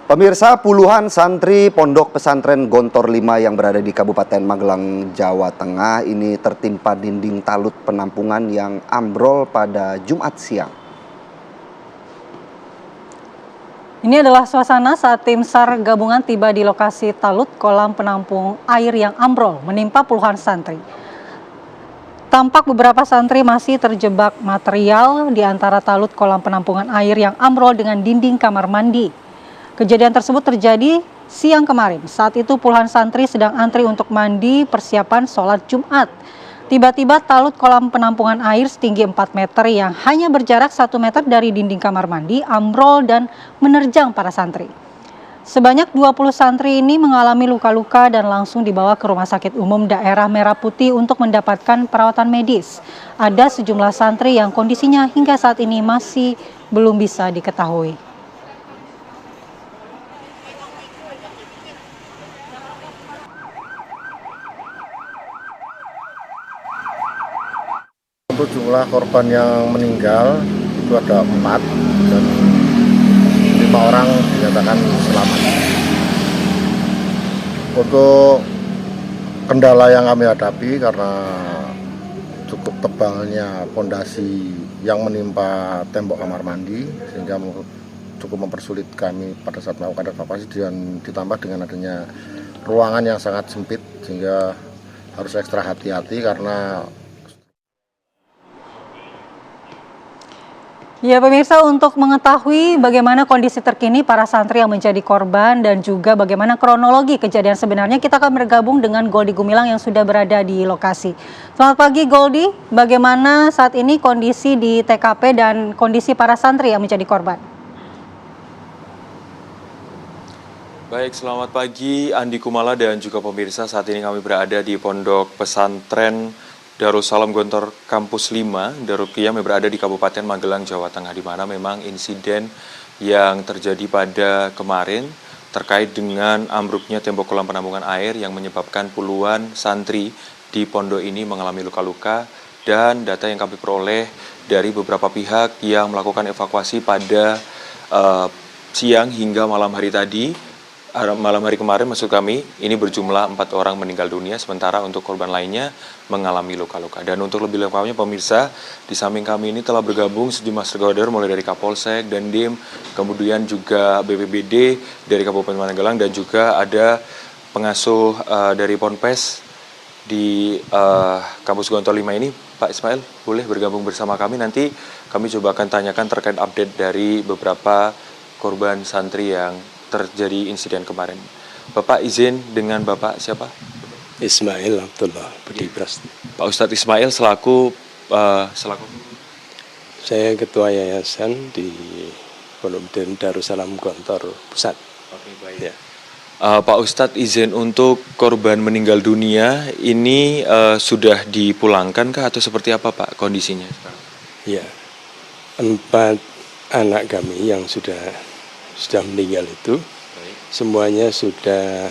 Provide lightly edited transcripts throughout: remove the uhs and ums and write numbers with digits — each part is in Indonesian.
Pemirsa, puluhan santri Pondok Pesantren Gontor 5 yang berada di Kabupaten Magelang, Jawa Tengah ini tertimpa dinding talut penampungan yang ambrol pada Jumat siang. Ini adalah suasana saat tim SAR gabungan tiba di lokasi talut kolam penampung air yang ambrol menimpa puluhan santri. Tampak beberapa santri masih terjebak material di antara talut kolam penampungan air yang ambrol dengan dinding kamar mandi. Kejadian tersebut terjadi siang kemarin. Saat itu puluhan santri sedang antri untuk mandi persiapan sholat Jumat. Tiba-tiba talut kolam penampungan air setinggi 4 meter yang hanya berjarak 1 meter dari dinding kamar mandi ambrol dan menerjang para santri. Sebanyak 20 santri ini mengalami luka-luka dan langsung dibawa ke Rumah Sakit Umum Daerah Merah Putih untuk mendapatkan perawatan medis. Ada sejumlah santri yang kondisinya hingga saat ini masih belum bisa diketahui. Untuk jumlah korban yang meninggal itu ada 4 dan 5 orang dinyatakan selamat. Untuk kendala yang kami hadapi karena cukup tebalnya pondasi yang menimpa tembok kamar mandi sehingga cukup mempersulit kami pada saat melakukan evakuasi, dan ditambah dengan adanya ruangan yang sangat sempit sehingga harus ekstra hati-hati karena Ya pemirsa, untuk mengetahui bagaimana kondisi terkini para santri yang menjadi korban dan juga bagaimana kronologi kejadian sebenarnya, kita akan bergabung dengan Goldi Gumilang yang sudah berada di lokasi. Selamat pagi Goldi, bagaimana saat ini kondisi di TKP dan kondisi para santri yang menjadi korban? Baik, selamat pagi Andi Kumala dan juga pemirsa. Saat ini kami berada di Pondok Pesantren Darussalam Gontor Kampus 5, Darul Qiyam yang berada di Kabupaten Magelang, Jawa Tengah, di mana memang insiden yang terjadi pada kemarin terkait dengan ambruknya tembok kolam penampungan air yang menyebabkan puluhan santri di pondok ini mengalami luka-luka, dan data yang kami peroleh dari beberapa pihak yang melakukan evakuasi pada siang hingga malam hari kemarin maksud kami, ini berjumlah 4 orang meninggal dunia, sementara untuk korban lainnya mengalami luka-luka. Dan untuk lebih lengkapnya pemirsa, di samping kami ini telah bergabung sejumlah stakeholder mulai dari Kapolsek, Dandim, kemudian juga BPBD dari Kabupaten Magelang, dan juga ada pengasuh dari Ponpes di Kampus Gontor 5 ini. Pak Ismail, boleh bergabung bersama kami, nanti kami coba akan tanyakan terkait update dari beberapa korban santri yang terjadi insiden kemarin. Bapak izin dengan Bapak siapa? Ismail Abdullah Budi Prastia. Pak Ustadz Ismail selaku Saya ketua yayasan di Pondok Darussalam Gontor Pusat. Oke, baik. Ya. Pak Ustadz izin untuk korban meninggal dunia ini sudah dipulangkan kah atau seperti apa Pak kondisinya? Ya, 4 anak kami yang sudah meninggal itu semuanya sudah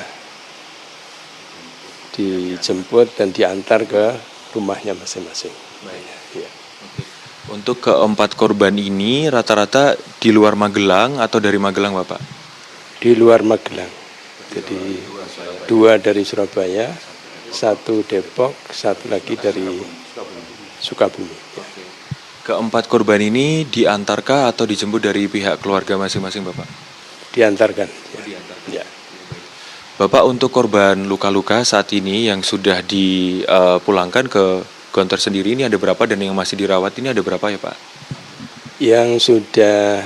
dijemput dan diantar ke rumahnya masing-masing. Ya. Untuk keempat korban ini rata-rata di luar Magelang atau dari Magelang Bapak? Di luar Magelang. Jadi 2 dari Surabaya, 1 Depok, 1 lagi dari Sukabumi. Ya. Keempat korban ini diantarkah atau dijemput dari pihak keluarga masing-masing Bapak? Diantarkan. Ya. Bapak, untuk korban luka-luka saat ini yang sudah dipulangkan ke Gontor sendiri ini ada berapa, dan yang masih dirawat ini ada berapa ya Pak? Yang sudah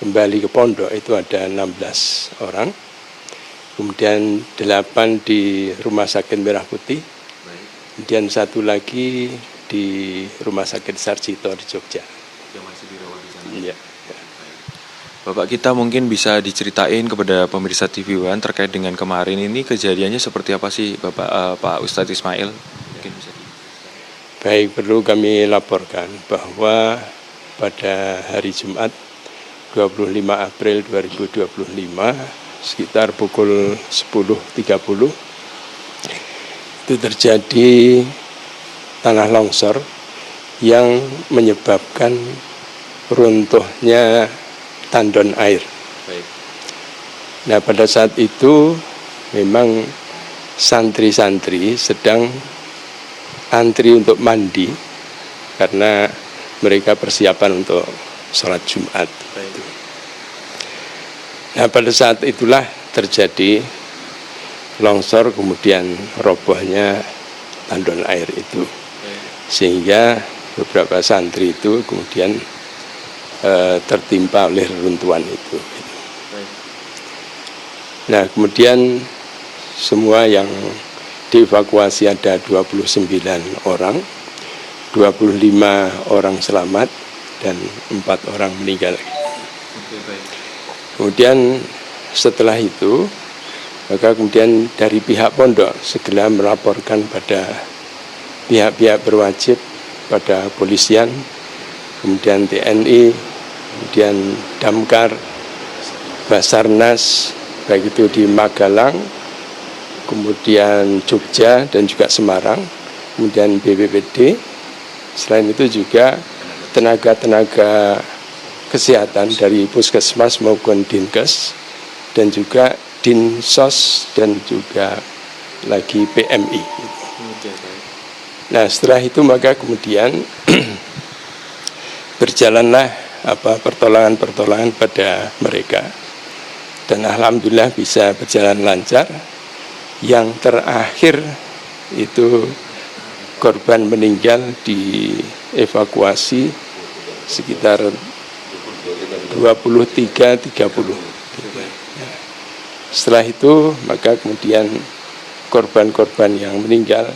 kembali ke pondok itu ada 16 orang. Kemudian 8 di Rumah Sakit Merah Putih. Kemudian 1 lagi di Rumah Sakit Sarjito di Jogja. Yang masih dirawat di sana? Iya. Bapak, kita mungkin bisa diceritain kepada pemirsa TV One terkait dengan kemarin ini kejadiannya seperti apa sih Bapak, Pak Ustadz Ismail? Mungkin bisa Baik, perlu kami laporkan bahwa pada hari Jumat 25 April 2025 sekitar pukul 10.30 itu terjadi tanah longsor yang menyebabkan runtuhnya tandon air. Baik. Nah, pada saat itu memang santri-santri sedang antri untuk mandi karena mereka persiapan untuk sholat Jumat. Nah, pada saat itulah terjadi longsor, kemudian robohnya tandon air itu, sehingga beberapa santri itu kemudian tertimpa oleh reruntuhan itu. Nah, kemudian semua yang dievakuasi ada 29 orang, 25 orang selamat dan 4 orang meninggal. Kemudian setelah itu, maka kemudian dari pihak pondok segera melaporkan pada pihak-pihak berwajib, pada polisian, kemudian TNI, kemudian Damkar, Basarnas, baik itu di Magelang, kemudian Jogja dan juga Semarang, kemudian BPBD. Selain itu juga tenaga-tenaga kesehatan dari Puskesmas maupun Dinkes, dan juga Dinsos dan juga lagi PMI. Nah, setelah itu maka kemudian berjalanlah pertolongan pada mereka, dan alhamdulillah bisa berjalan lancar. Yang terakhir itu korban meninggal dievakuasi sekitar 23-30. Setelah itu maka kemudian korban-korban yang meninggal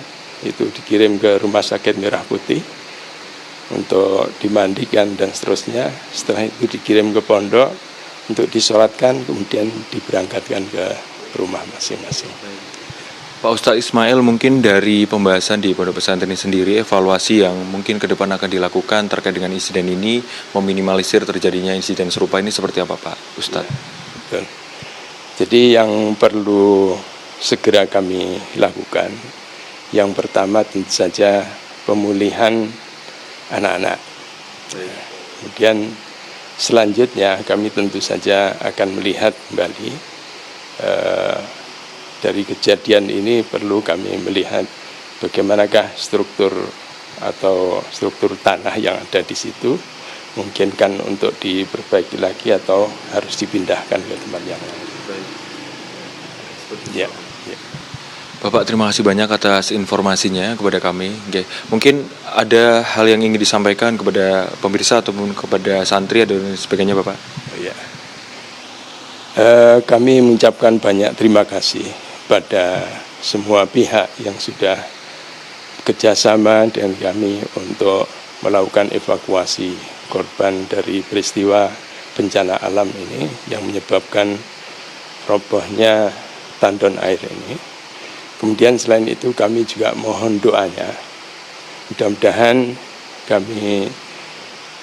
itu dikirim ke Rumah Sakit Merah Putih untuk dimandikan dan seterusnya. Setelah itu dikirim ke pondok untuk disolatkan, kemudian diberangkatkan ke rumah masing-masing. Pak Ustadz Ismail, mungkin dari pembahasan di pondok pesantren ini sendiri, evaluasi yang mungkin ke depan akan dilakukan terkait dengan insiden ini, meminimalisir terjadinya insiden serupa ini seperti apa Pak Ustadz? Betul. Jadi yang perlu segera kami lakukan, yang pertama tentu saja pemulihan anak-anak. Kemudian selanjutnya kami tentu saja akan melihat kembali dari kejadian ini, perlu kami melihat bagaimanakah struktur atau struktur tanah yang ada di situ, mungkinkan untuk diperbaiki lagi atau harus dipindahkan ke tempat yang lain. Ya. Bapak, terima kasih banyak atas informasinya kepada kami. Oke. Mungkin ada hal yang ingin disampaikan kepada pemirsa ataupun kepada santri dan sebagainya, Bapak? Ya. Kami mengucapkan banyak terima kasih pada semua pihak yang sudah kerjasama dengan kami untuk melakukan evakuasi korban dari peristiwa bencana alam ini yang menyebabkan robohnya tandon air ini. Kemudian selain itu kami juga mohon doanya, mudah-mudahan kami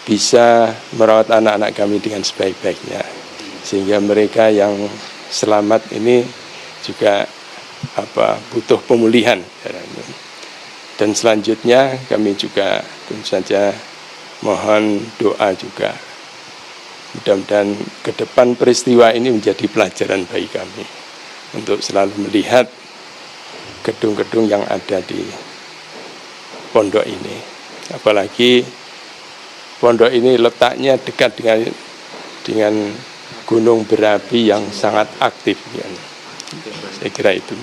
bisa merawat anak-anak kami dengan sebaik-baiknya, sehingga mereka yang selamat ini juga butuh pemulihan. Dan selanjutnya kami juga tentu saja mohon doa juga, mudah-mudahan ke depan peristiwa ini menjadi pelajaran bagi kami untuk selalu melihat gedung-gedung yang ada di pondok ini. Apalagi pondok ini letaknya dekat dengan gunung berapi yang sangat aktif. Saya kira itu.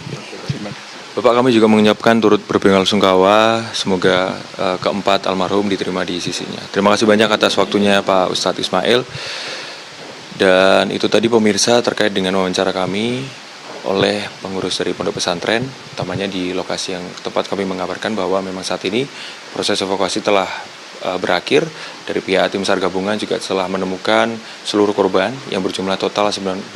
Bapak, kami juga mengucapkan turut berbelasungkawa, semoga keempat almarhum diterima di sisinya. Terima kasih banyak atas waktunya Pak Ustadz Ismail. Dan itu tadi pemirsa terkait dengan wawancara kami oleh pengurus dari pondok pesantren, utamanya di lokasi yang tepat. Kami mengabarkan bahwa memang saat ini proses evakuasi telah berakhir. Dari pihak tim SAR gabungan juga telah menemukan seluruh korban yang berjumlah total 29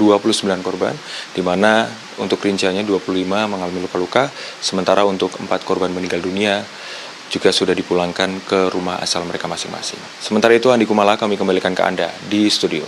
korban, di mana untuk rinciannya 25 mengalami luka-luka, sementara untuk 4 korban meninggal dunia juga sudah dipulangkan ke rumah asal mereka masing-masing. Sementara itu, Andi Kumala kami kembalikan ke Anda di studio.